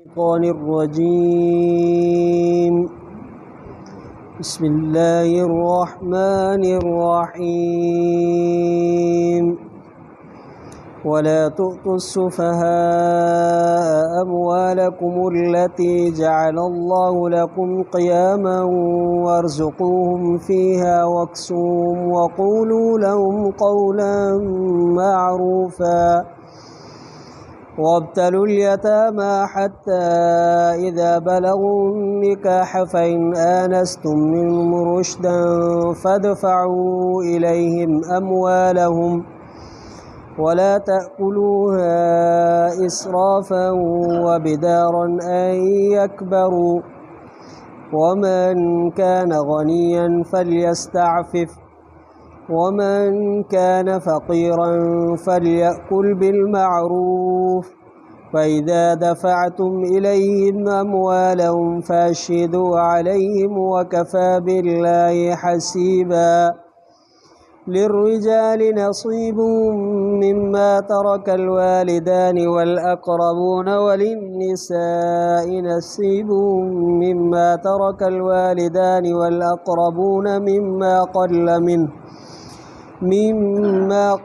الشيطان الرجيم. بسم الله الرحمن الرحيم. ولا تؤتوا السفهاء أموالكم التي جعل الله لكم قياما وارزقوهم فيها واكسوهم وقولوا لهم قولا معروفا وابتلوا اليتامى حتى إذا بلغوا النكاح فإن آنستم منهم رشدا فادفعوا إليهم أموالهم ولا تأكلوها إسرافا وبدارا أن يكبروا ومن كان غنيا فليستعفف ومن كان فقيرا فليأكل بالمعروف فإذا دفعتم إليهم أموالهم فأشهدوا عليهم وكفى بالله حسيبا. للرجال نصيب مما ترك الوالدان والأقربون وللنساء نصيب مما ترك الوالدان والأقربون مما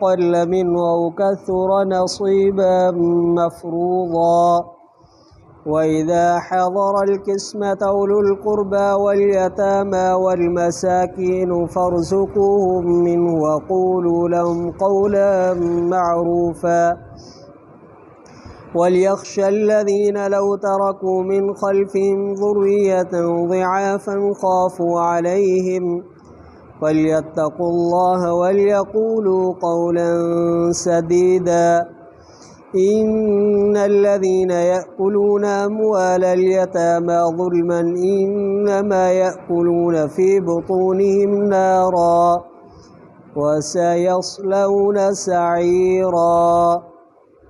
قل منه أو كثر نصيبا مفروضا. وإذا حضر القسمة أولو القربى واليتامى والمساكين فارزقوهم منه وقولوا لهم قولا معروفا. وليخشى الذين لو تركوا من خلفهم ذرية ضعافا خافوا عليهم فليتقوا الله وليقولوا قولا سديدا. إن الذين يأكلون أموال اليتامى ظلما إنما يأكلون في بطونهم نارا وسيصلون سعيرا.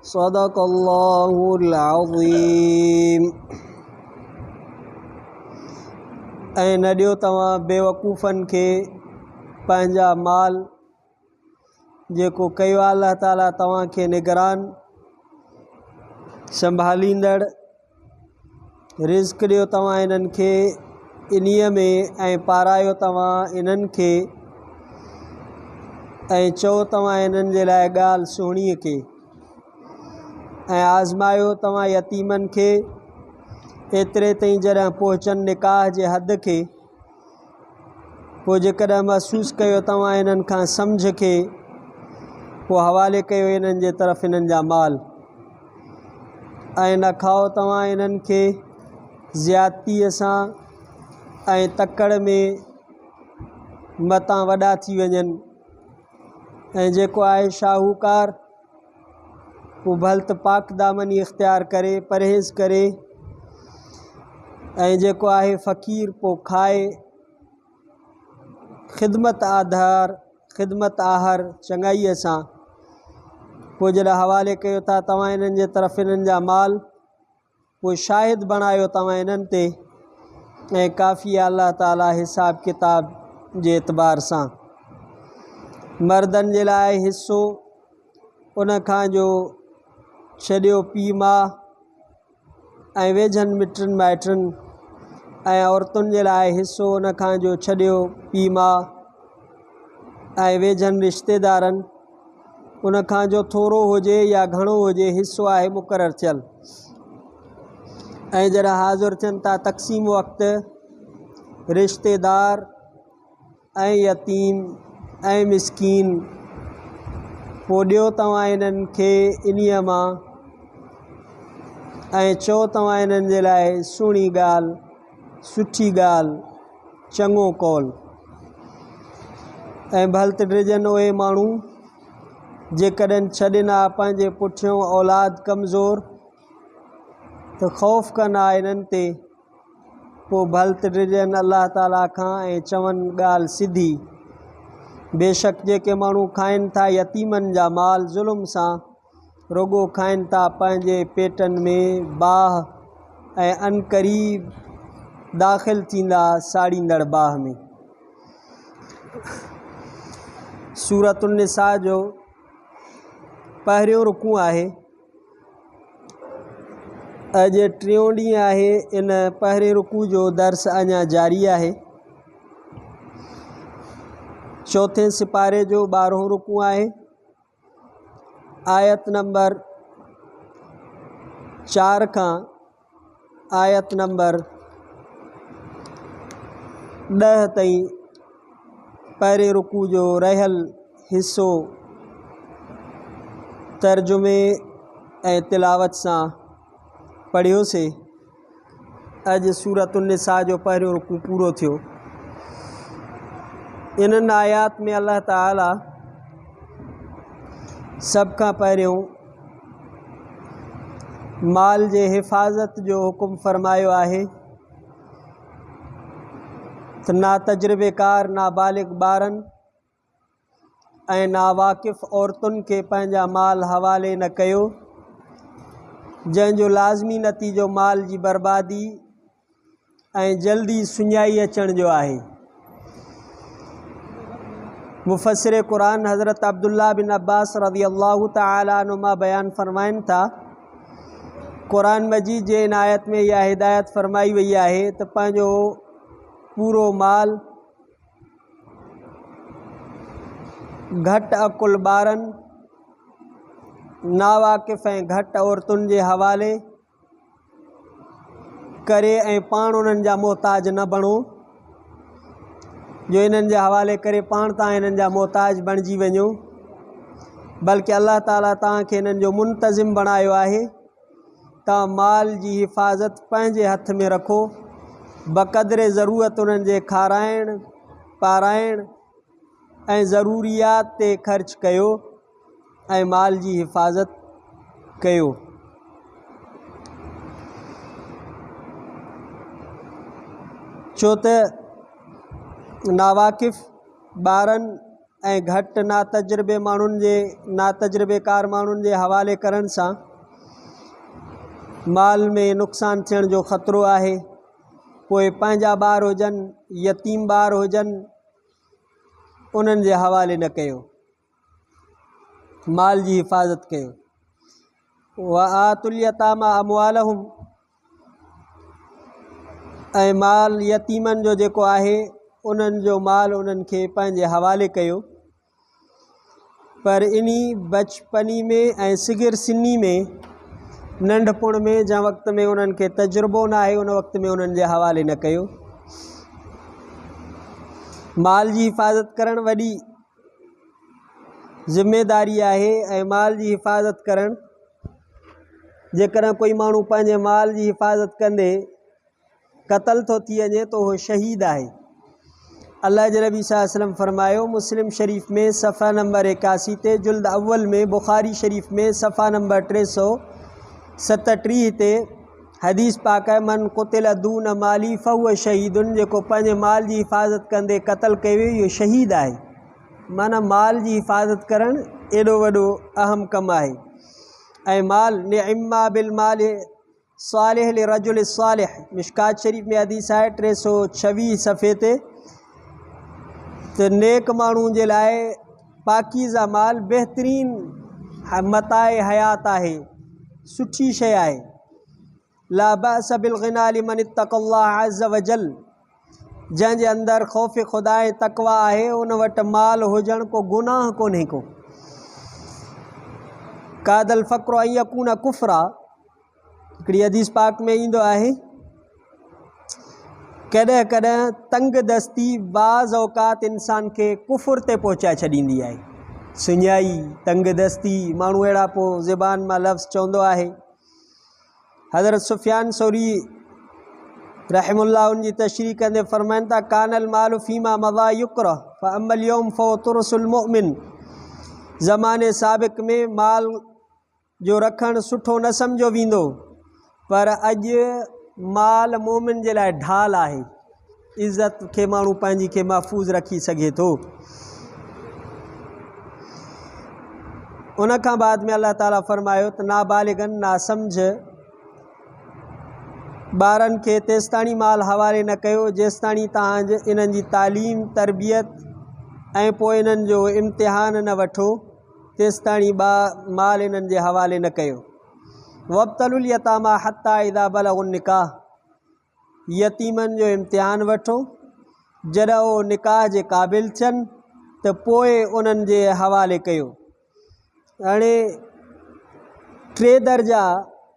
صدق الله العظيم. ऐं न ॾियो तव्हां बेवकूफ़नि खे पंहिंजा माल जेको कयो आहे अल्लाह ताला तव्हांखे निगरान संभालींदड़ रिज़्क़ ॾियो तव्हां इन्हनि खे इन्हीअ में ऐं पारायो तव्हां इन्हनि खे ऐं चओ तव्हां इन्हनि जे लाइ ॻाल्हि सुहिणीअ खे ऐं आज़मायो तव्हां यतीमनि खे एतिरे ताईं जॾहिं पहुचनि निकाह जे हद खे पोइ जेकॾहिं महसूसु कयो तव्हां इन्हनि खां सम्झ खे पोइ हवाले कयो इन्हनि जे तरफ़ इन्हनि जा माल ऐं न खाओ तव्हां इन्हनि खे ज़्यादतीअ सां ऐं तकड़ में मतां वॾा थी वञनि ऐं जेको आहे शाहूकार उहो भलत पाक दामनी इख़्तियार करे परहेज़ करे ऐं जेको आहे फ़क़ीर पोइ खाए ख़िदमत आहर चङाईअ सां पोइ जॾहिं हवाले कयो था तव्हां इन्हनि जे तरफ़ इन्हनि जा माल पोइ शाहिद बणायो तव्हां इन्हनि ते ऐं काफ़ी आहे अल्लाह ताला हिसाब किताब जे एतबार सां। मर्दनि जे लाइ हिसो उन खां जो छॾियो पीउ माउ ऐं वेझनि मिटनि माइटनि ऐं औरतुनि जे लाइ हिसो उन खां जो छॾियो पीउ माउ ऐं वेझनि रिश्तेदारनि उन खां जो थोरो हुजे या घणो हुजे हिसो आहे मुक़ररु थियल। ऐं जॾहिं हाज़िर थियनि था तक़सीम वक़्तु रिश्तेदार ऐं यतीम ऐं मिसकीन पोइ ॾियो तव्हां इन्हनि खे इन्हीअ मां ऐं चओ तव्हां इन्हनि जे लाइ सुहिणी ॻाल्हि सुठी ॻाल्हि चङो कौल। ऐं भलत ड्रिजनि उहे माण्हू जेकॾहिं छॾिना पंहिंजे पुठियों औलाद कमज़ोर त ख़ौफ़ कनि इन्हनि ते पोइ भलत ड्रिजनि अल्लाह ताला खां ऐं चवनि ॻाल्हि सिधी। बेशक जेके माण्हू खाइनि था यतीमनि जा माल ज़ुल्म सां रुॻो खाइनि था पंहिंजे पेटनि में बाह ऐं अनक़रीब दाख़िल थींदा साड़ींदड़ बाह में। सूरत निसा जो पहिरियों रुकू आहे। अॼु टियों ॾींहुं आहे। इन पहिरें रुकू जो दर्स अञा जारी आहे। चौथे सिपारे जो 12हों रुकू आहे। आयत नंबर 4 खां आयत नंबर 10 ताईं पहिरें रुकू जो रहियल हिस्सो तर्जुमे ऐं तिलावत सां पढ़ियोसीं। अॼु सूरत उन्निसा जो पहिरियों रुकू पूरो थियो। इन्हनि आयात में अल्लाह ताला सभ खां पहिरियों माल जे हिफ़ाज़त जो हुकुम फ़रमायो आहे त ना तजुर्बेकार नाबालिग ॿारनि ऐं नावाकिफ़ औरतुनि खे पंहिंजा माल हवाले न कयो, जंहिंजो लाज़मी नतीजो माल जी बर्बादी ऐं जल्दी सुञाई अचण जो आहे। मुफ़स्सिर क़ुरान हज़रत अब्दुल्ला बिन अब्बास रज़ी अल्लाहु तआला अनुमा बयान फ़रमाइनि था, क़ुरान मजीद जे इन आयत में इहा हिदायत फ़रमाई वई आहे त पंहिंजो पूरो माल घटि अकुल ॿारनि, नावाकिफ़ ऐं घटि औरतुनि जे हवाले करे ऐं पाण उन्हनि जा मोहताज न बणो, जो इन्हनि जे हवाले करे पाण तव्हां इन्हनि जा मोहताज बणिजी वञो, बल्कि अल्लाह ताला तव्हांखे इन्हनि जो मुंतज़िम बणायो आहे। तव्हां माल जी हिफ़ाज़त पंहिंजे हथ में रखो, बक़दरे ज़रूरत उन्हनि जे खाराइण पाराइण ऐं ज़रूरियात ते ख़र्च कयो ऐं माल जी हिफ़ाज़त कयो। छो त नावाकिफ़ ॿारनि ऐं घटि नातजुर्बेकार माण्हुनि जे हवाले करण सां माल में नुक़सानु थियण जो ख़तरो आहे। पोइ पंहिंजा ॿार हुजनि यतीम ॿार हुजनि, उन्हनि जे हवाले न कयो, माल जी हिफ़ाज़त कयो। व आतुल यतामा अमवालहुम, ऐं माल यतीमनि जो जेको आहे उन्हनि जो माल उन्हनि खे पंहिंजे हवाले कयो। पर इन्ही बचपनी में ऐं सिगिर सिनी में, नंढपुण में, जंहिं वक़्त में उन्हनि खे तजुर्बो न आहे, उन वक़्त में उन्हनि जे हवाले न कयो। माल जी हिफ़ाज़त करणु वॾी ज़िम्मेदारी आहे ऐं माल जी हिफ़ाज़त करणु, जेकॾहिं कोई माण्हू पंहिंजे माल जी हिफ़ाज़त कंदे क़तल थो थी वञे त उहो शहीद आहे। अल्लाह जे नबी सल्लल्लाहु अलैहि वसल्लम फरमायो, मुस्लिम शरीफ़ में सफ़ा नंबर 81 ते, जुल्द अव्वल में, बुखारी शरीफ़ में सफ़ा नंबर 337 ते हदीस पाक है, मन क़ुतिल दून माली फ़हुव शहीदुन, जेको पंहिंजे माल जी हिफ़ाज़त कंदे क़तल कयो इहो शहीद आहे। माना माल जी हिफ़ाज़त करणु एॾो वॾो अहम कमु आहे। ऐं माल निअम्मा बिल माल सालिह लिरजुल सालिह, मिशकात शरीफ़ में हदीस आहे 326 सफ़े ते, त नेक माण्हू जे लाइ पाकीज़ा माल बहितरीन मताए हयात आहे, सुठी शइ आहे। ला बअस बिल गिना लिमन इत्तक़ल्लाह अज़्ज़ वजल, जंहिंजे अंदरि ख़ौफ़ ख़ुदा ऐं तक़वा आहे, उन वटि माल हुजण को गुनाह कोन्हे को। कादल फ़क़्रु अन यकून कुफ़्रा, हिकिड़ी हदीस पाक में ईंदो आहे, कॾहिं कॾहिं तंग दस्ती बाज़ औक़ात इंसान खे कुफ़ुर ते पहुचाए छॾींदी आहे। सुञाई, तंग दस्ती, माण्हू अहिड़ा पोइ ज़बान मां लफ़्ज़ चवंदो आहे। हज़रत सुफ़ियान सौरी रहमुल्लाह उन जी तशरीह कंदे फ़रमाइनि था, कानल मालु फ़ीमा मज़ा युक्र फ़अम्मल यौम फ़तुरसुल मुमिन, ज़माने साबिक़ में माल जो रखणु सुठो न सम्झो वेंदो, पर अॼु माल मोमिन जे लाइ ढाल आहे। इज़त खे माण्हू पंहिंजी खे महफ़ूज़ रखी सघे थो। उन खां बाद में अल्लाह ताला फ़रमायो त नाबालिगनि नासमझ ॿारनि खे तेसिताणी माल हवाले न कयो जेसिताणी तव्हां इन्हनि जी तालीम तरबियत ऐं पोइ इन्हनि जो इम्तिहान न वठो, तेसिताणी माल इन्हनि जे हवाले न कयो। वब्तलुल यतामा हत्ता इज़ा बलगुन निकाह, यतीमनि जो इम्तिहान वठो जॾहिं उहो निकाह जे क़ाबिल थियनि त पोइ उन्हनि जे हवाले कयो। हाणे टे दर्जा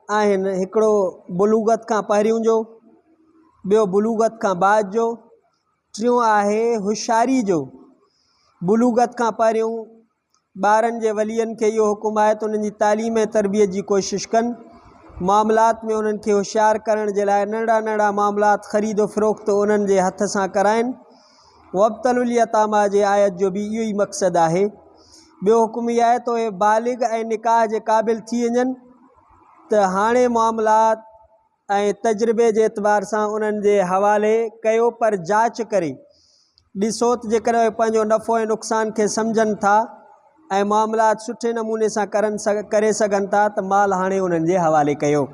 आहिनि, हिकिड़ो बुलूगत खां पहिरियों जो, ॿियो बुलूगत खां बाद जो, टियों आहे होशियारी जो। बुलूगत खां पहिरियों ॿारनि जे वलियनि खे इहो हुकुम आहे त उन्हनि जी तालीम ऐं तरबियत जी कोशिशि कनि, मामलात में उन्हनि खे होशियार करण जे लाइ नंढड़ा नंढड़ा मामलात ख़रीदो फ़रोख्त उन्हनि जे हथ सां कराइनि। वब्तलुल यतामा जे आयत जो बि इहो ई मक़सदु आहे। ॿियो हुकुम इहा आहे त उहे बालिग ऐं निकाह जे क़ाबिल थी वञनि त हाणे मामलात ऐं तजुर्बे जे एतबार सां उन्हनि जे हवाले कयो, पर जांच करे ॾिसो त जेकॾहिं उहे पंहिंजो नफ़ो ऐं नुक़सान खे सम्झनि था ऐं मामलात सुठे नमूने सां करे सघनि था त माल हाणे उन्हनि जे हवाले कयो।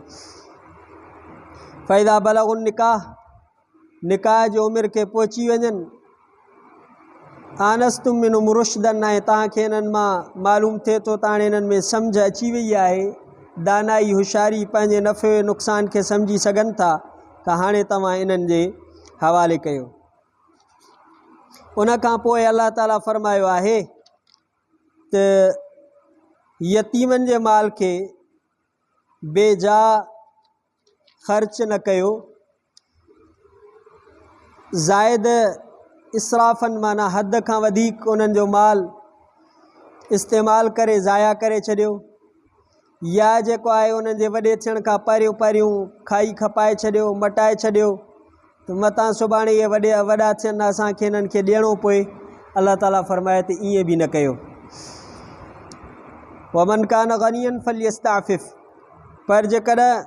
फ़इज़ा बलगुन निकाह, निकाह जी उमिरि खे पहुची वञनि, आनस्तुम मिनहुम रुश्दन, ऐं तव्हांखे इन्हनि मां मालूम थिए थो त हाणे इन्हनि में सम्झ अची वई आहे, दानाई होशियारी पंहिंजे नफ़े नुक़सान खे सम्झी सघनि था, त हाणे तव्हां इन्हनि जे हवाले कयो। उन खां पोइ अल्लाह ताला फ़रमायो आहे त यतीमनि जे माल खे बेजा ख़र्च न कयो, ज़ाइद इसराफ़नि माना हद खां वधीक उन्हनि जो माल इस्तेमालु करे ज़ाया करे छॾियो, या जेको आहे उन्हनि जे वॾे थियण खां पहिरियों पहिरियों खाई खपाए छॾियो, मटाए छॾियो त मतां सुभाणे इहे वॾा थियनि असांखे इन्हनि खे ॾियणो पए। अल्लाह ताला फ़रमाए त ईअं बि न कयो। वमन कान गनियन फलियस्ताफ़िफ़, पर जेकॾहिं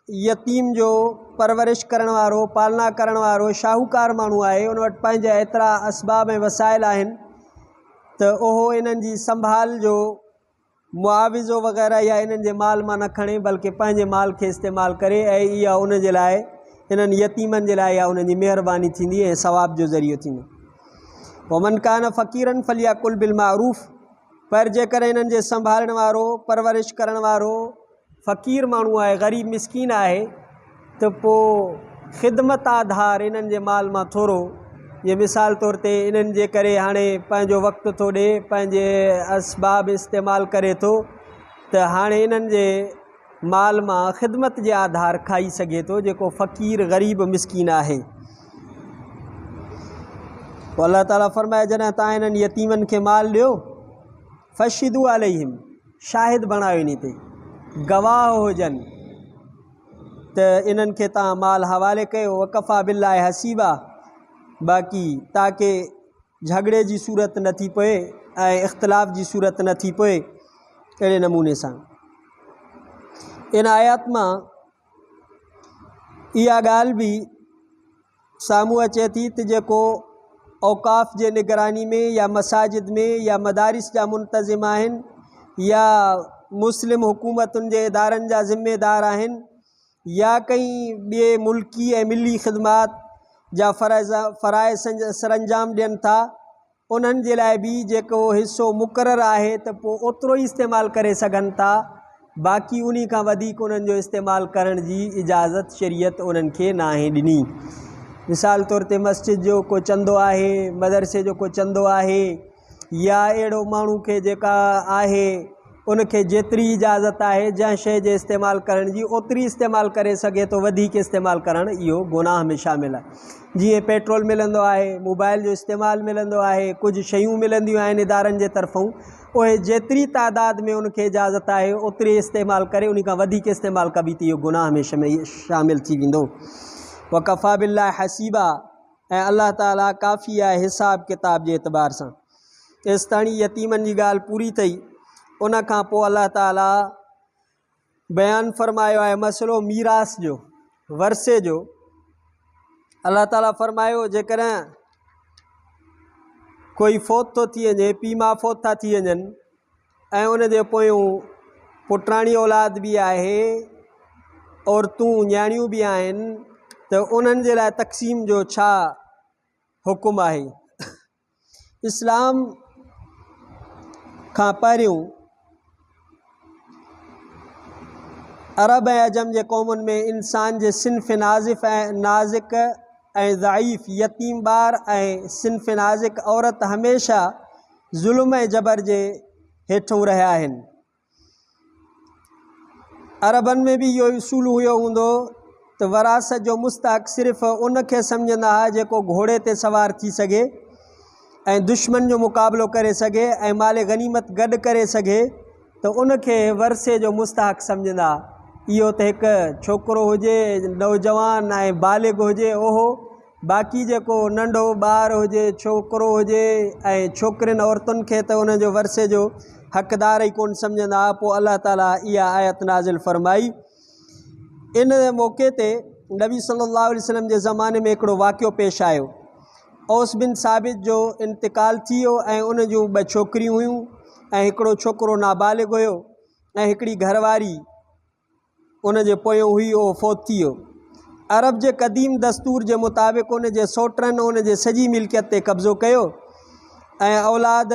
यतीम जो परवरिश करण वारो, पालना करण वारो शाहूकार माण्हू आहे, उन वटि पंहिंजा एतिरा असबाब ऐं वसाइल आहिनि त उहो इन्हनि जी संभाल जो मुआविज़ो वग़ैरह या इन्हनि जे माल मां न खणे, बल्कि पंहिंजे माल खे इस्तेमालु करे, ऐं इहा उन जे लाइ, इन्हनि यतीमनि जे लाइ इहा उन्हनि जी महिरबानी थींदी ऐं सवाब जो ज़रियो थींदो। वमन कान फ़क़ीरन फलियाकुल बिल मारूफ़, पर जेकर इन्हनि जे संभालण वारो, परवरिश करण वारो फ़क़ीर माण्हू आहे, ग़रीब मिसकीन आहे, त पोइ ख़िदमत आधार इन्हनि जे माल मां थोरो, ये मिसाल तौर ते इन्हनि जे करे हाणे पंहिंजो वक़्तु थो ॾिए, पंहिंजे असबाब इस्तेमालु करे थो, त हाणे इन्हनि जे माल मां ख़िदमत जे आधार खाई सघे थो जेको फ़क़ीर ग़रीब मिसकीन आहे। पोइ अल्लाह ताला फ़रमाए जॾहिं तव्हां इन्हनि यतीमनि खे माल ॾियो, फ़शिदू अलैहिम, शाहिद बणायो, इन ते गवाह हुजनि त इन्हनि खे तव्हां माल हवाले कयो। वकफ़ा बिल्लाहि हसीबा, बाक़ी ताकी झगड़े जी सूरत न थी पए ऐं इख़्तिलाफ़ जी सूरत न थी पए। अहिड़े नमूने सां इन आयात मां इहा ॻाल्हि बि साम्हूं अचे थी त जेको औक़ाफ़ जे निगरानी में या मसाजिद में या मदारिस जा मुंतज़िम आहिनि या मुस्लिम हुकूमतुनि जे इदारनि जा ज़िम्मेदार आहिनि या कई ॿिए मुल्की ऐं मिली ख़िदमात जा फ़राइज़ सरअंजाम ॾियनि था, उन्हनि जे लाइ बि जेको हिसो मुक़ररु आहे त पोइ ओतिरो ई इस्तेमालु करे सघनि था, बाक़ी उन्ही खां वधीक उन्हनि जो इस्तेमालु करण जी इजाज़त शरीयत उन्हनि खे न आहे ॾिनी। मिसाल तौर ते मस्जिद जो को चंदो आहे, मदरसे जो को चंदो आहे, या अहिड़ो माण्हू खे जेका आहे उनखे जेतिरी इजाज़त आहे जंहिं शइ जे इस्तेमालु करण जी ओतिरी इस्तेमालु करे सघे थो, वधीक इस्तेमालु करणु इहो गुनाह में शामिल आहे। जीअं पेट्रोल मिलंदो आहे, मोबाइल जो इस्तेमालु मिलंदो आहे, कुझु शयूं मिलंदियूं आहिनि इदारनि जे तरफ़ूं, उहे जेतिरी तादाद में उनखे इजाज़त आहे ओतिरी इस्तेमालु करे, उन खां वधीक इस्तेमालु कबी त इहो गुनाह में शामिल थी वेंदो। वकफ़ा बिल्लाहि हसीबा, ऐं अल्लाह ताला काफ़ी आहे हिसाब किताब जे एतबार सां। तेसिताणी यतीमनि जी ॻाल्हि पूरी थी। उन खां पोइ अल्लाह ताला बयानु फ़रमायो आहे मसइलो मीरास जो, वरसे जो। अल्लाह ताला फ़रमायो जेकॾहिं कोई फ़ौत थो थी वञे, पीउ माउ फ़ौत था थी वञनि ऐं उन जे पोयूं पुटाणी औलाद बि आहे, औरतूं न्याणियूं बि आहिनि, त उन्हनि जे लाइ तक़सीम जो छा हुकुम आहे। इस्लाम खां पहिरियों अरब ऐं अजम जे क़ौमुनि में इंसान जे सिन्फ़ नाज़िफ़ ऐं नाज़िक ऐं ज़ईफ़ यतीम ॿार ऐं सिन्फ़ नाज़िक औरत हमेशह ज़ुल्म ऐं जबर जे हेठों रहिया आहिनि। अरबनि में बि इहो उसूल हुयो हूंदो त वरासत जो मुस्तहक़ सिर्फ़ु उन खे सम्झंदा हुआ जेको घोड़े ते सवार थी सघे ऐं दुश्मन जो मुक़ाबिलो करे सघे ऐं माल गनीमत गॾु करे सघे, त उन खे वरसे जो मुस्तहक़ सम्झंदा। इहो त हिकु छोकिरो हुजे, नौजवान ऐं बालिग हुजे ओहो, बाक़ी जेको नंढो ॿारु हुजे, छोकिरो हुजे ऐं छोकिरियुनि औरतुनि खे त उन जो वरसे जो हक़दार ई कोन सम्झंदा। पोइ अल्लाह ताला इहा आयत नाज़िल फरमाई। इन मौक़े ते नबी सल्लल्लाहु अलैहि वसल्लम जे ज़माने में हिकिड़ो वाक़ियो पेश आयो। औस बिन साबित जो इंतिकाल थी वियो ऐं उन जूं 2 छोकिरियूं हुयूं ऐं हिकिड़ो छोकिरो नाबालिग हुयो ऐं हिकिड़ी घरवारी उन जे पोयों हुई, उहो फ़ौत थी वियो। अरब जे क़दीम दस्तूर जे मुताबिक़ उन जे सोटरनि उन जे सॼी मिल्कियत ते कब्ज़ो कयो ऐं औलाद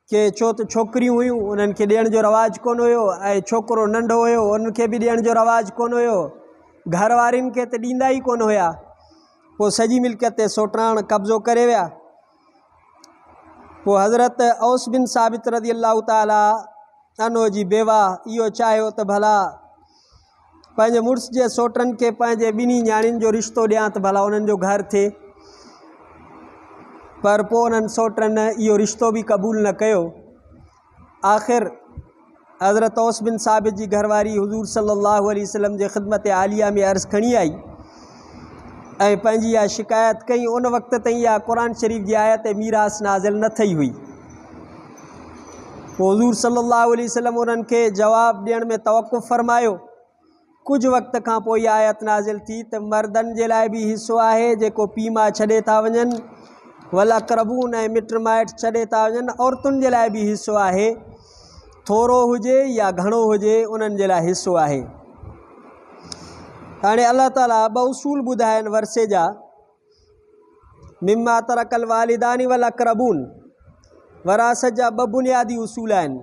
के छो त छोकिरियूं हुयूं उन्हनि खे ॾियण जो रवाजु कोन हुयो ऐं छोकिरो नंढो हुयो उनखे बि ॾियण जो रवाजु कोन हुयो, घर वारियुनि खे त ॾींदा ई कोन हुया। पोइ सॼी मिल्कियत ते सोटराण कब्ज़ो करे विया। पोइ हज़रत औस बिन साबित रज़ी अल्लाह ताला अन्हो जी बेवा इहो चाहियो त भला पंहिंजे मुड़ुस जे सोटरनि खे पंहिंजे ॿिन्ही न्याणियुनि जो रिश्तो ॾियां त भला उन्हनि जो घर थिए, पर पोइ उन्हनि सोटरनि इहो रिश्तो बि क़बूल न कयो। आख़िर हज़रत औस बिन साबित जी घरवारी हुज़ूर सल्लल्लाहु अलैहि वसल्लम जे ख़िदमत आलिया में अर्ज़ु खणी आई ऐं पंहिंजी इहा शिकायत कई। उन वक़्त ताईं इहा क़ुरान शरीफ़ जी आयत मीरास नाज़िल न थी हुई। पोइ हुज़ूर सल्लल्लाहु अलैहि वसल्लम उन्हनि खे जवाबु ॾियण में तवक़ुफ़ फ़रमायो। कुझु वक़्त खां पोइ इहा आयत नाज़िल थी त मर्दनि जे लाइ बि हिसो आहे जेको पीउ मां छॾे था वञनि, वला क़रबून ऐं मिट माइट छॾे था वञनि। औरतुनि जे लाइ बि हिसो आहे, थोरो हुजे या घणो हुजे उन्हनि जे लाइ हिसो आहे। हाणे अल्लाह ताला 2 उसूल ॿुधाया आहिनि वरसे जा। मिम्मा तरकल वालिदानी वल अक़रबून, वरासत जा 2 बुनियादी उसूल आहिनि।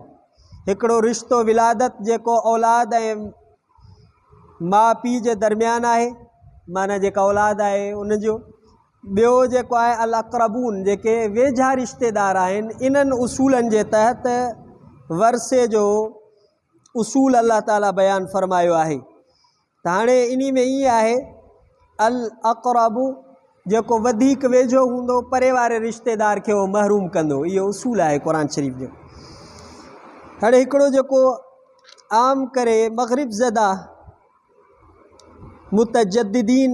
हिकिड़ो रिश्तो विलादत जेको औलाद ऐं माउ पीउ जे दरमियान आहे, माना जेका औलाद आहे उनजो। ॿियो जेको आहे अल अक़रबून, जेके वेझा रिश्तेदार आहिनि। इन्हनि उसूलनि जे तहत वरसे जो उसूल अल्लाह ताला बयानु फ़रमायो आहे। त हाणे इन में ईअं आहे अल अक़रबु जेको वधीक वेझो हूंदो परे वारे रिश्तेदार खे उहो महरूम कंदो, इहो उसूल आहे क़ुरान शरीफ़ जो। हाणे हिकिड़ो जेको आम करे मग़रिब ज़दा मुतजद्दिदीन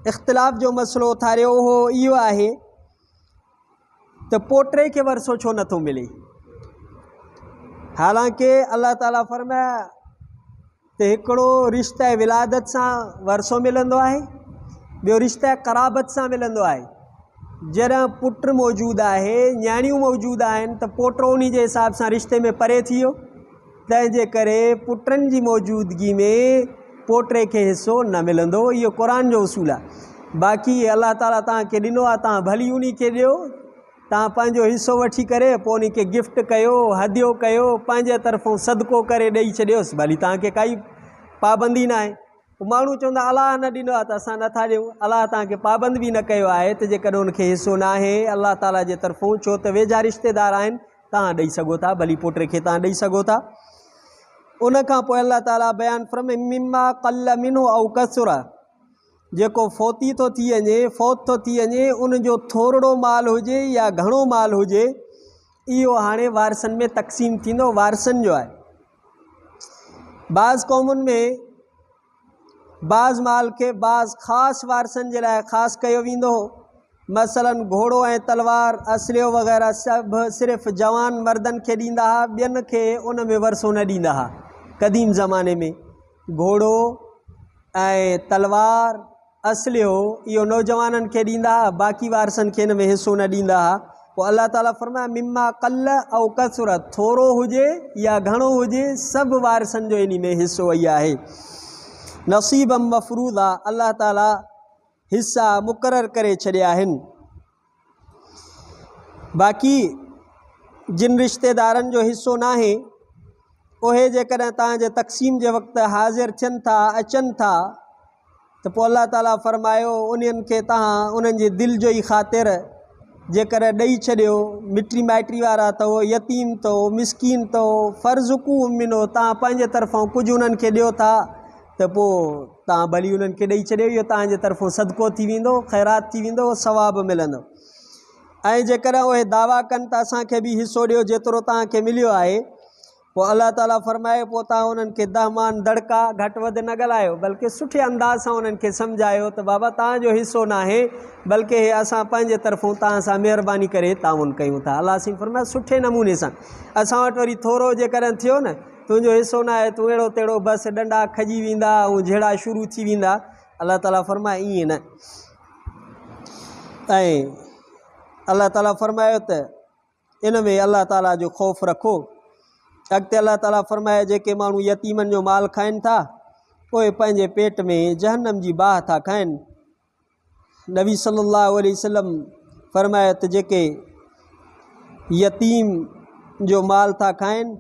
इख़्तिलाफ़ जो मसइलो उथारियो हो इहो आहे त पोटे खे वरसो छो नथो मिले। हालांकि अल्लाह ताला फरमाया त हिकिड़ो रिश्ते विलादत सां वरसो मिलंदो आहे, ॿियो रिश्ते क़राबत सां मिलंदो आहे। जॾहिं पुटु मौजूदु आहे, न्याणियूं मौजूदु आहिनि, त पोटो उन जे हिसाब सां रिश्ते में परे थी वियो। तंहिंजे करे पुटनि जी मौजूदगी में पोटे खे हिसो न मिलंदो। इहो क़ुरान जो उसूल आहे। बाक़ी अल्लाह ताला तव्हांखे ॾिनो आहे, तव्हां भली उन खे ॾियो, तव्हां पंहिंजो हिसो वठी करे पोइ उन खे गिफ्ट कयो, हदियो कयो, पंहिंजे तरफ़ां सदको करे ॾेई छॾियोसि, भली तव्हांखे काई पाबंदी न आहे। माण्हू चवंदा अलाह न ॾिनो आहे त असां नथा ॾियूं। अलाह तव्हांखे पाबंद बि न कयो आहे त जेकॾहिं उनखे हिसो न आहे अल्लाह ताला जे तरफ़ां, छो त वेझा रिश्तेदार आहिनि, तव्हां ॾेई सघो था, भली पोटे खे तव्हां ॾेई सघो था। उन खां पोइ अल्लाह ताला बयानु फरमाए मिम्मा क़ल्ल मिन्हु औ कसुर, जेको फ़ौत थो थी वञे उनजो थोरो माल हुजे या घणो माल हुजे, इहो हाणे वारसनि में तक़सीम थींदो, वारसनि जो आहे। बाज़ क़ौमुनि में बाज़ माल खे बाज़ ख़ासि वारसनि जे लाइ ख़ासि कयो वेंदो हो। मसलन घोड़ो ऐं तलवार, असलियो वग़ैरह सभु सिर्फ़ु जवान मर्दनि खे ॾींदा हुआ, ॿियनि खे उन में वरसो न ॾींदा हुआ। क़दीम ज़माने में घोड़ो ऐं तलवार असलियो इहो नौजवाननि खे ॾींदा हुआ, बाक़ी वारसनि खे हिन में हिसो न ॾींदा हुआ। पोइ अल्लाह ताला फरमाया मिम्मा क़ल्ल औ कसुर, थोरो हुजे या घणो हुजे सभु वारसनि जो इन में हिसो ई आहे। नसीबम मफ़रूज़ा, अल्लाह ताला हिस्सा मुक़ररु करे छॾिया आहिनि। बाक़ी जिन रिश्तेदारनि जो हिसो न आहे उहे जेकॾहिं तव्हांजे तक़सीम जे वक़्तु हाज़िर थियनि था अचनि था त पोइ अल्लाह ताला फ़रमायो उन्हनि खे तव्हां उन्हनि जी दिलि जो ई ख़ातिर जेकर ॾेई छॾियो, मिटी माइटी वारा अथव, यतीम अथव, मिसकीन अथव, फ़र्ज़ुकू मिनो, तव्हां पंहिंजे तरफ़ां कुझु उन्हनि खे ॾियो था त पोइ तव्हां भली उन्हनि खे ॾेई छॾियो, इहो तव्हांजे तरफ़ां सदको थी वेंदो, ख़ैरात थी वेंदो, सवाबु मिलंदो। ऐं जेकर उहे दावा कनि त असांखे बि हिसो ॾियो जेतिरो तव्हांखे मिलियो आहे, पोइ अल्लाह ताला फ़रमाए पोइ तव्हां उन्हनि खे दहमान दड़का घटि वधि न ॻाल्हायो, बल्कि सुठे अंदाज़ सां उन्हनि खे सम्झायो त बाबा तव्हांजो हिसो न आहे, बल्कि हे असां पंहिंजे तरफ़ूं तव्हां सां महिरबानी करे ताउन कयूं था। अलाह साईं फ़रमाए सुठे नमूने सां। असां वटि वरी थोरो जेकॾहिं थियो न, तुंहिंजो हिसो न आहे, तूं अहिड़ो तेड़ो बसि डंडा खजी वेंदा ऐं झेड़ा शुरू थी वेंदा, अल्लाह ताला फ़रमाए ईअं न। ऐं अल्लाह ताला फ़रमायो त इन में अल्लाह ताला जो ख़ौफ़ रखो। अॻिते अल्लाह ताला फ़रमाए जेके माण्हू यतीमनि जो माल खाइनि था उहे पंहिंजे पेट में जहन्नम जी बाहि था खाइनि। नबी सल्लल्लाहु अलैहि वसल्लम फ़रमाए त जेके यतीम जो माल था खाइनि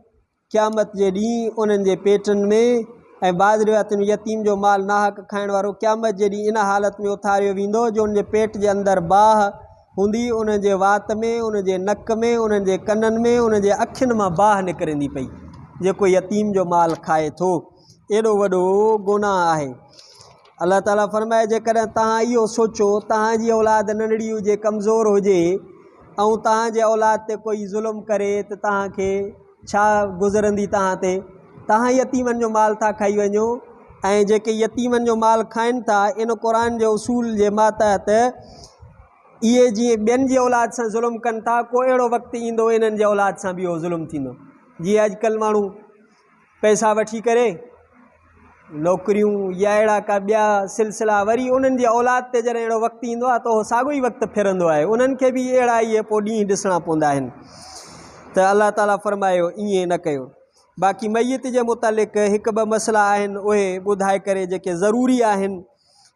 क़यामत जे ॾींहुं उन्हनि जे पेटनि में, ऐं बाज़ रिवायतुनि में यतीम जो माल नाहक खाइण वारो क़यामत जे ॾींहुं इन हालत में उथारियो वेंदो जो उनजे पेट जे अंदरि बाहि हूंदी, उनजे वात में, उनजे नक में, उनजे कननि में, उनजे अखियुनि मां बाहि निकिरंदी पई, जेको यतीम जो माल खाए थो। एॾो वॾो गुनाह आहे। अल्लाह ताला फ़रमाए जेकॾहिं तव्हां इहो सोचो तव्हांजी औलाद नंढड़ी हुजे, कमज़ोर हुजे ऐं तव्हांजे औलाद ते कोई ज़ुल्म करे त तव्हांखे छा गुज़रंदी तव्हां ते। तव्हां यतीमनि जो माल था खाई वञो, ऐं जेके यतीमनि जो माल खाइनि था इन क़ुरान जो उसूल जे मातहत इहे जीअं ॿियनि जी औलाद सां ज़ुल्म कनि था, को अहिड़ो वक़्तु ईंदो इन्हनि जे औलाद सां बि उहो ज़ुल्म थींदो। जीअं अॼुकल्ह माण्हू पैसा वठी करे नौकरियूं या अहिड़ा का ॿिया सिलसिला, वरी उन्हनि जी औलाद ते जॾहिं अहिड़ो वक़्तु ईंदो आहे त उहो साॻियो ई वक़्तु फिरंदो आहे, उन्हनि खे बि अहिड़ा इहे पोइ ॾींहं ॾिसणा पवंदा आहिनि। त अल्लाह ताला फ़रमायो ईअं न कयो। बाक़ी मय्यत जे मुतालिक़ हिकु ॿ मसइला आहिनि उहे ॿुधाए करे जेके ज़रूरी आहिनि,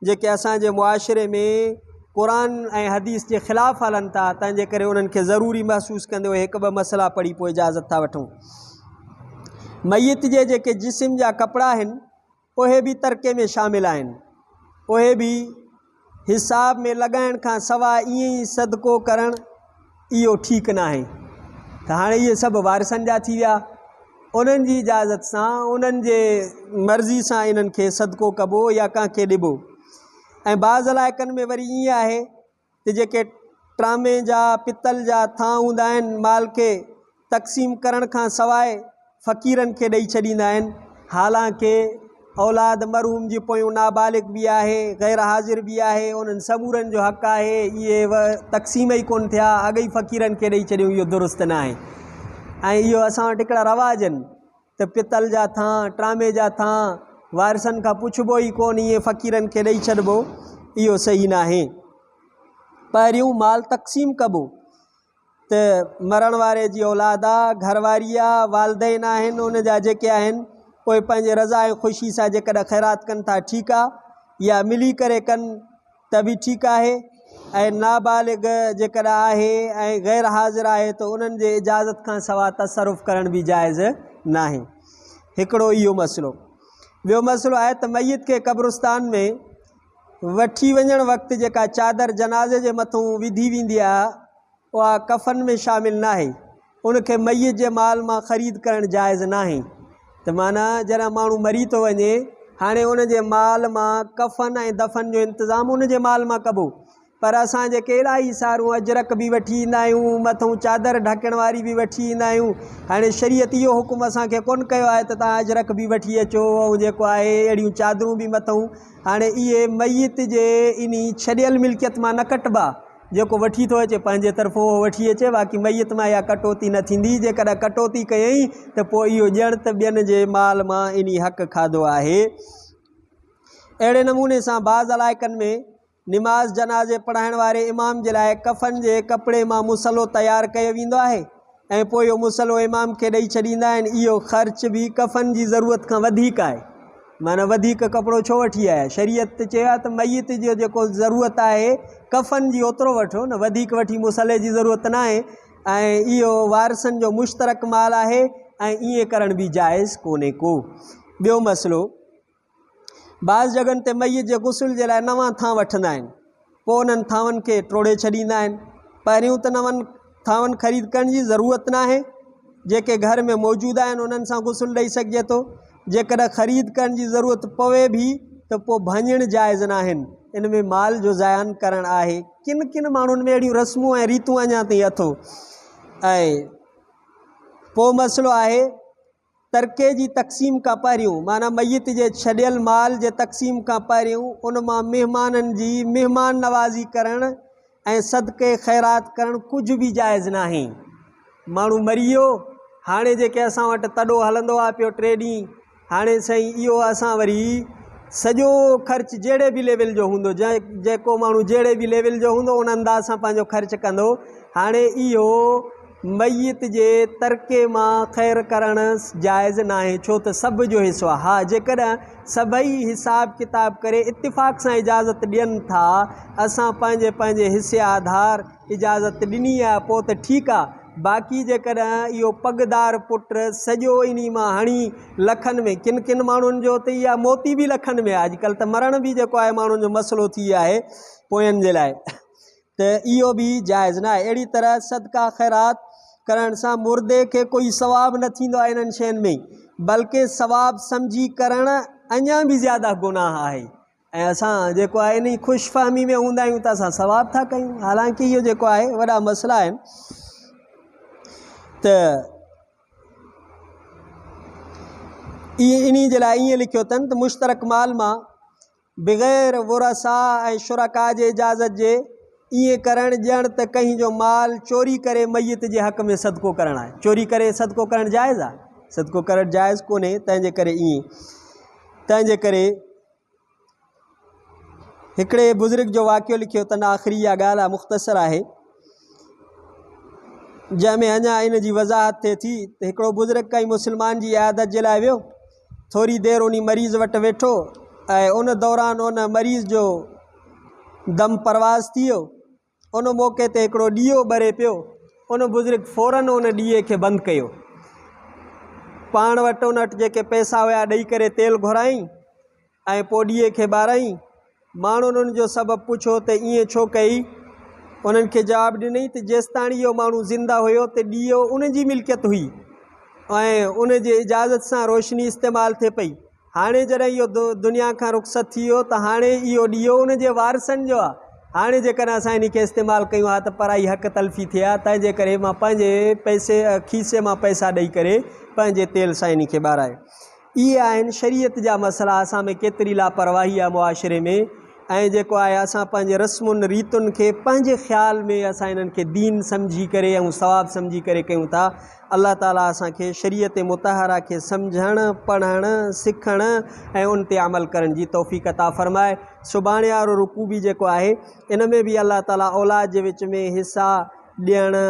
जेके असांजे मुआशिरे में क़ुरान ऐं हदीस जे ख़िलाफ़ु हलनि था, तंहिंजे करे उन्हनि खे ज़रूरी महसूसु कंदे उहे हिकु ॿ मसइला पढ़ी पोइ इजाज़त था वठूं। मय्यत जे जेके जिस्म जा कपिड़ा आहिनि उहे बि तरके में शामिल आहिनि, उहे बि हिसाब में लॻाइण खां सवाइ ईअं ई सदको करणु इहो ठीकु न आहे। त हाणे इहे सभु वारिसनि जा थी विया, उन्हनि जी इजाज़त सां, उन्हनि जे मर्ज़ी सां इन्हनि खे सदको कबो या कंहिंखे ॾिबो। ऐं बाज़ इलाइक़नि में वरी ईअं आहे त जेके ट्रामे जा पितल जा थां हूंदा आहिनि माल खे तक़सीम करण खां सवाइ फ़क़ीरनि खे ॾेई छॾींदा आहिनि, हालांकि औलाद मरहूम जी पोयूं नाबालिग बि आहे, ग़ैर हाज़िर बि आहे, उन्हनि सबूरनि जो हक़ आहे, इहे तक़सीम ई कोन थिया, अॻई फ़क़ीरनि खे ॾेई छॾियूं, इहो दुरुस्त न आहे। ऐं इहो असां वटि हिकिड़ा रवाज आहिनि त पितल जा थां, ट्रामे जा थां वारिसनि खां पुछबो ई कोन, इहे फ़क़ीरनि खे ॾेई छॾिबो, इहो सही न आहे। पहिरियों माल तक़सीम कबो त मरण वारे जी औलाद आहे, घरवारी आहे, वालदेन आहिनि, उन जा जेके आहिनि उहे पंहिंजे रज़ा ऐं ख़ुशी सां जेकॾहिं ख़ैरात कनि था ठीकु आहे, या मिली करे कनि त बि ठीकु आहे। ऐं नाबालिग जेकॾहिं आहे ऐं ग़ैर हाज़िर आहे त उन्हनि जे इजाज़त खां सवाइ तसरुफ़ करण बि जाइज़ न आहे। हिकिड़ो इहो मसइलो। ॿियो मसइलो आहे त मय्यत खे क़ब्रिस्तान में वठी वञणु वक़्तु जेका चादर जनाज़े जे मथां विधी वेंदी आहे उहा कफ़न में शामिल न आहे, उनखे मय्यत जे माल मां ख़रीद करणु जाइज़ न आहे। त माना जॾहिं माण्हू मरी थो वञे, हाणे उन जे माल मां कफ़न ऐं दफ़न जो इंतिज़ामु उन जे माल मां कबो, पर असां जेके इलाही सारूं अजरक बि वठी ईंदा आहियूं, मथां चादर ढकण वारी बि वठी ईंदा आहियूं। हाणे शरीयत इहो हुकुम असांखे कोन कयो आहे त तव्हां अजरक बि वठी अचो ऐं जेको आहे अहिड़ियूं चादरूं बि मथां। हाणे इहे मय्यत जे इन छॾियल मिल्कियत मां न कटबा, जेको वठी थो अचे पंहिंजे तरफ़ो वठी अचे, बाक़ी मय्यत मां इहा कटौती न थींदी। जेकॾहिं कटौती कयईं त पोइ इहो ॼण त ॿियनि जे माल मां इन हक़ खाधो आहे। अहिड़े नमूने सां बाज़ इलाइक़नि में निमाज़ जनाज़े पढ़ाइण वारे इमाम जे लाइ कफ़न जे कपिड़े मां मुसलो तयारु कयो वेंदो आहे ऐं पोइ इहो मुसलो इमाम खे ॾेई छॾींदा आहिनि। इहो ख़र्च बि कफ़न जी ज़रूरत खां वधीक आहे, माना वधीक कपिड़ो छो वठी आया, शरीयत चयो आहे त मय्यत जो जेको ज़रूरत आहे कफ़न जी ओतिरो वठो न, वधीक वठी मुसले जी ज़रूरत न आहे। ऐं इहो वारिसनि जो मुश्तरक माल आहे ऐं ईअं करण बि जाइज़ कोन्हे को। ॿियो मसइलो, बाज़ जॻहनि ते मईत जे गुस्ल जे लाइ नवां थां वठंदा आहिनि, पोइ उन्हनि थांवनि खे टोड़े छॾींदा आहिनि। पहिरियों त नवनि थांवनि ख़रीद करण जी ज़रूरत न आहे, जेके घर में मौजूदु आहिनि उन्हनि सां गुस्ल ॾेई सघिजे थो। जेकॾहिं ख़रीद करण जी ज़रूरत पवे बि त पोइ भञण जाइज़ न आहिनि, इन में माल जो ज़ायान करणु आहे। किन किन माण्हुनि में अहिड़ियूं रस्मूं ऐं रीतूं अञा ताईं अथो। ऐं पोइ मसइलो आहे तरके जी तक़सीम खां पहिरियों, माना मय्यत जे छॾियल माल जे तक़सीम खां पहिरियों उन मां महिमाननि जी महिमान नवाज़ी करणु ऐं सदके ख़ैरात करणु कुझु बि जाइज़ न आहे। माण्हू मरी वियो, हाणे जेके असां वटि तॾो हलंदो आहे पियो 3 ॾींहं, हाणे साईं इहो असां वरी सॼो ख़र्च जहिड़े बि लेवल जो हूंदो, जेको माण्हू जहिड़े बि लेवल जो हूंदो उन अंदाज़ सां पंहिंजो ख़र्च कंदो। हाणे इहो मय्यत जे तरके मां ख़ैर करणु जाइज़ न आहे, छो त सभ जो हिसो आहे। हा, जेकॾहिं सभई हिसाब किताब करे इत्तिफ़ाक़ सां इजाज़त ॾियनि था, असां पंहिंजे पंहिंजे हिसे आधार इजाज़त ॾिनी आहे, पोइ त ठीकु आहे। बाक़ी जेकॾहिं इहो पगदार पुट सॼो इन मां हणी लखनि में, किन किन माण्हुनि जो त इहा मोती बि लखनि में आहे। अॼुकल्ह त मरण बि जेको आहे माण्हुनि जो मसइलो थी आहे पोयनि जे लाइ, त इहो बि जाइज़ न आहे। अहिड़ी तरह सदका ख़ैरात करण सां मुर्दे खे कोई सवाबु न थींदो आहे इन्हनि शयुनि में, बल्कि सवाबु सम्झी करणु अञा बि ज़्यादा गुनाह आहे। ऐं असां जेको आहे इन ख़ुशफ़हमी में हूंदा आहियूं त असां सवाबु था कयूं, हालांकि इहो जेको आहे वॾा मसइला आहिनि। त इन जे लाइ ईअं लिखियो अथनि त मुश्तरक माल मां बग़ैर वरसा ऐं शुरका जे इजाज़त जे ईअं करणु ॼण त कंहिं जो माल चोरी करे मय्यत जे हक़ में सदको करणु आहे। चोरी करे सदको करणु जाइज़ आहे? सदको करणु जाइज़ कोन्हे। तंहिंजे करे ईअं, तंहिंजे करे हिकिड़े बुज़ुर्ग जो वाक़ियो लिखियो अथनि, आख़िरी इहा ॻाल्हि आहे, मुख़्तसर आहे, जंहिंमें अञा इन जी वज़ाहत थिए थी। त हिकिड़ो बुज़ुर्ग काई मुस्लमान जी इयादत जे लाइ वियो, थोरी देरि उन मरीज़ वटि वेठो ऐं उन दौरान उन मरीज़ जो दम परवाज़ थी वियो। उन मौक़े ते हिकिड़ो ॾीओ ॿरे पियो। उन बुज़ुर्ग फ़ौरन उन ॾीए खे बंदि कयो, पाण वटि उन वटि जेके पैसा हुया ॾेई करे तेल घुराई ऐं पोइ ॾीए खे ॿाराई। माण्हुनि उन जो सबबु पुछो त ईअं छो कई? उन्हनि खे जवाबु ॾिनई त जेसिताणी इहो माण्हू ज़िंदा हुयो त ॾीओ उन जी मिल्कियत हुई ऐं उन जे इजाज़त सां रोशनी इस्तेमालु थिए पई। हाणे जॾहिं इहो दुनिया खां रुख़सत थी वियो त हाणे इहो ॾीओ उन जे वारसनि जो आहे। हाणे जेकॾहिं असां इन खे इस्तेमालु कयूं हा त पराई हक़ तलफ़ी थिए हा। तंहिंजे करे मां पंहिंजे पैसे खीसे मां पैसा ॾेई करे पंहिंजे तेल सां इन खे ॿाराए। इहे आहिनि शरीयत जा मसइला। असां में केतिरी लापरवाही आहे मुआशिरे में, ऐं जेको आहे असां पंहिंजे रस्मुनि रीतुनि खे पंहिंजे ख़्याल में असां इन्हनि खे दीन सम्झी करे ऐं सवाबु सम्झी करे कयूं था। अल्लाह ताला असांखे शरीयत मुतहरा खे सम्झणु, पढ़णु, सिखणु ऐं उन ते अमल करण जी तौफ़ीक़ अता फ़रमाए। सुभाणे वारो रुकू बि जेको आहे इन में बि अल्लाह ताला औलाद जे विच में हिसा ॾियणु,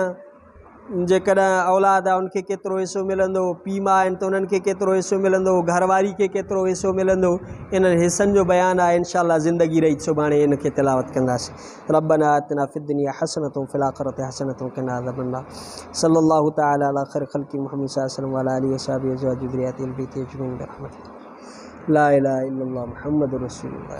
जेकॾहिं औलाद आहे उनखे केतिरो हिसो मिलंदो, पीउ माउ आहिनि त उन्हनि खे केतिरो हिसो मिलंदो, घरवारी खे केतिरो हिसो मिलंदो, इन्हनि हिसनि जो बयानु आहे। इंशाअल्लाह ज़िंदगी रही सुभाणे इन खे तिलावत कंदासीं। रब्बना आतिना फ़िद दुनिया हसनतुम फ़िल आख़िरति हसनतुम वक़िना अज़ाबन्नार। सल्लल्लाहु तआला अला ख़ैर ख़ल्क़ि मुहम्मद सल्लल्लाहु अलैहि वसल्लम व अला आलिहि व अस्हाबिहि अज़वाजिहि व ज़ुर्रिय्यतिहि अल-बैत अजमईन बिरहमतिका ला इलाहा इल्लल्लाह मुहम्मदुर रसूलुल्लाह।